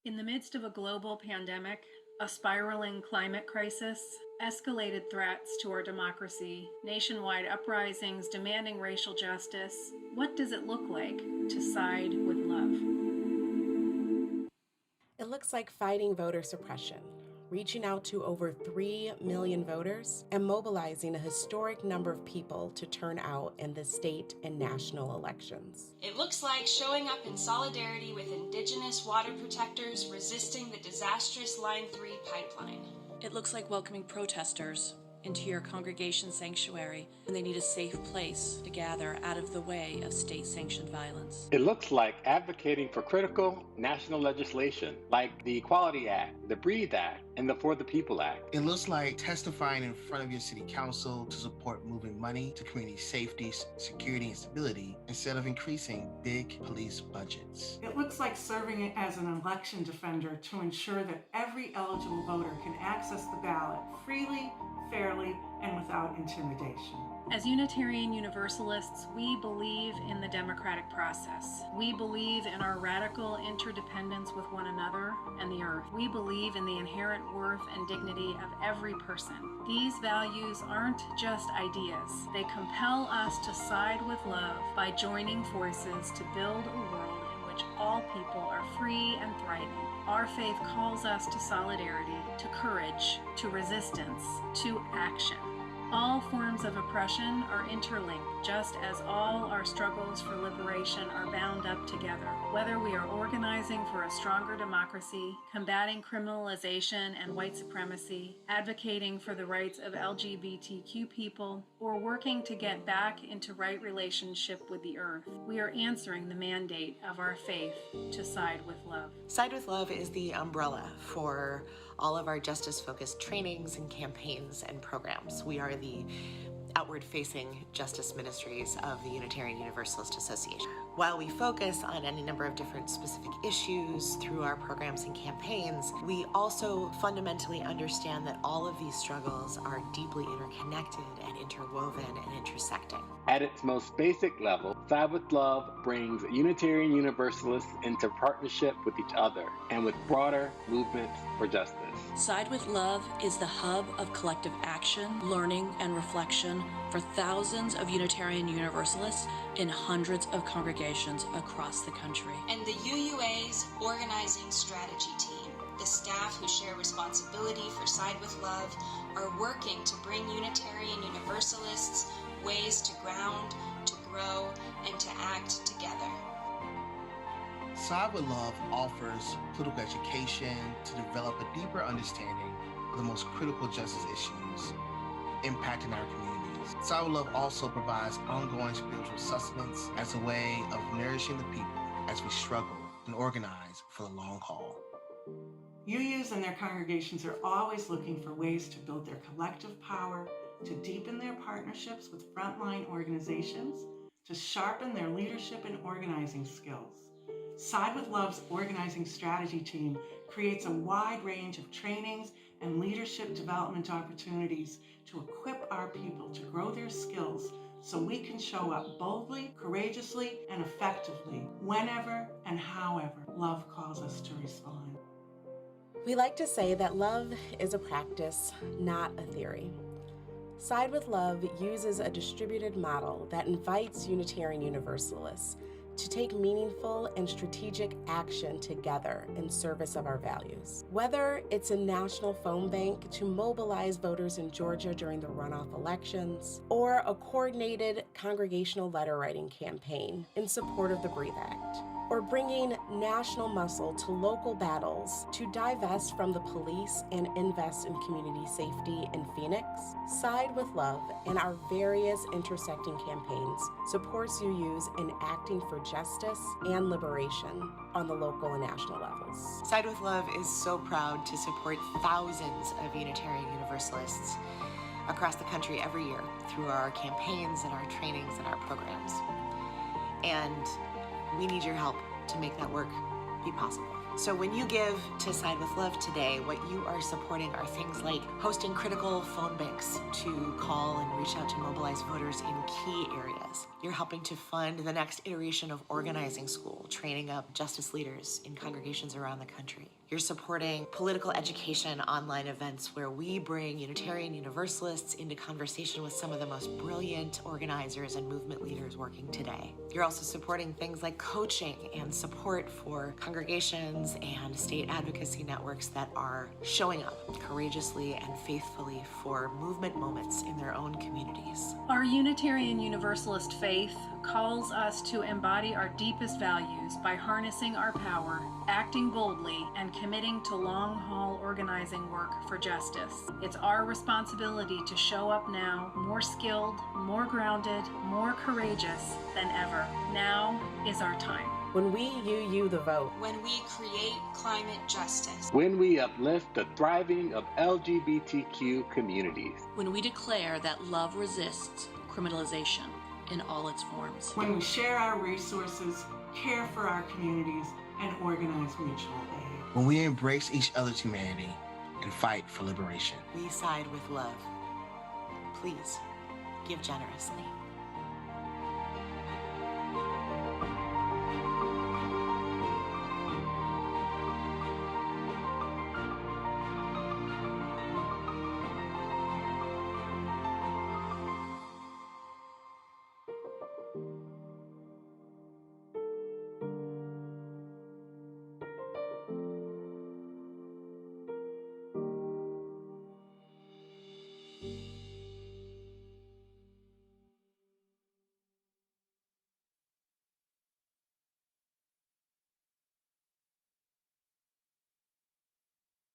In the midst of a global pandemic, a spiraling climate crisis, escalated threats to our democracy, nationwide uprisings demanding racial justice, what does it look like to side with love? It looks like fighting voter suppression, reaching out to over 3 million voters, and mobilizing a historic number of people to turn out in the state and national elections. It looks like showing up in solidarity with Indigenous water protectors resisting the disastrous Line 3 pipeline. It looks like welcoming protesters into your congregation sanctuary when they need a safe place to gather out of the way of state-sanctioned violence. It looks like advocating for critical national legislation like the Equality Act, the Breathe Act, and the For the People Act. It looks like testifying in front of your city council to support moving money to community safety, security, and stability instead of increasing big police budgets. It looks like serving as an election defender to ensure that every eligible voter can access the ballot freely, fairly, and without intimidation. As Unitarian Universalists, we believe in the democratic process. We believe in our radical interdependence with one another and the earth. We believe in the inherent worth and dignity of every person. These values aren't just ideas. They compel us to side with love by joining forces to build a world in which all people are free and thriving. Our faith calls us to solidarity, to courage, to resistance, to action. All forms of oppression are interlinked, just as all our struggles for liberation are bound up together. Whether we are organizing for a stronger democracy, combating criminalization and white supremacy, advocating for the rights of LGBTQ people, or working to get back into right relationship with the earth, we are answering the mandate of our faith to side with love. Side with Love is the umbrella for all of our justice-focused trainings and campaigns and programs. We are the outward-facing justice ministries of the Unitarian Universalist Association. While we focus on any number of different specific issues through our programs and campaigns, we also fundamentally understand that all of these struggles are deeply interconnected and interwoven and intersecting. At its most basic level, Side with Love brings Unitarian Universalists into partnership with each other and with broader movements for justice. Side with Love is the hub of collective action, learning, and reflection for thousands of Unitarian Universalists in hundreds of congregations across the country. And the UUA's organizing strategy team, the staff who share responsibility for Side with Love, are working to bring Unitarian Universalists ways to ground, to grow, and to act together. Side with Love offers political education to develop a deeper understanding of the most critical justice issues impacting our communities. Side with Love also provides ongoing spiritual sustenance as a way of nourishing the people as we struggle and organize for the long haul. UUs and their congregations are always looking for ways to build their collective power, to deepen their partnerships with frontline organizations, to sharpen their leadership and organizing skills. Side with Love's organizing strategy team creates a wide range of trainings and leadership development opportunities to equip our people to grow their skills so we can show up boldly, courageously, and effectively whenever and however love calls us to respond. We like to say that love is a practice, not a theory. Side with Love uses a distributed model that invites Unitarian Universalists to take meaningful and strategic action together in service of our values. Whether it's a national phone bank to mobilize voters in Georgia during the runoff elections, or a coordinated congregational letter writing campaign in support of the Breathe Act, or bringing national muscle to local battles to divest from the police and invest in community safety in Phoenix, Side with Love and our various intersecting campaigns supports UUs in acting for justice and liberation on the local and national levels. Side with Love is so proud to support thousands of Unitarian Universalists across the country every year through our campaigns and our trainings and our programs. And we need your help to make that work be possible. So when you give to Side with Love today, what you are supporting are things like hosting critical phone banks to call and reach out to mobilize voters in key areas. You're helping to fund the next iteration of organizing school, training up justice leaders in congregations around the country. You're supporting political education online events where we bring Unitarian Universalists into conversation with some of the most brilliant organizers and movement leaders working today. You're also supporting things like coaching and support for congregations and state advocacy networks that are showing up courageously and faithfully for movement moments in their own communities. Our Unitarian Universalist faith calls us to embody our deepest values by harnessing our power, acting boldly, and committing to long-haul organizing work for justice. It's our responsibility to show up now, more skilled, more grounded, more courageous than ever. Now is our time. When we you the vote. When we create climate justice. When we uplift the thriving of LGBTQ communities. When we declare that love resists criminalization in all its forms. When we share our resources, care for our communities, and organize mutual aid. When we embrace each other's humanity and fight for liberation. We side with love. Please, give generously.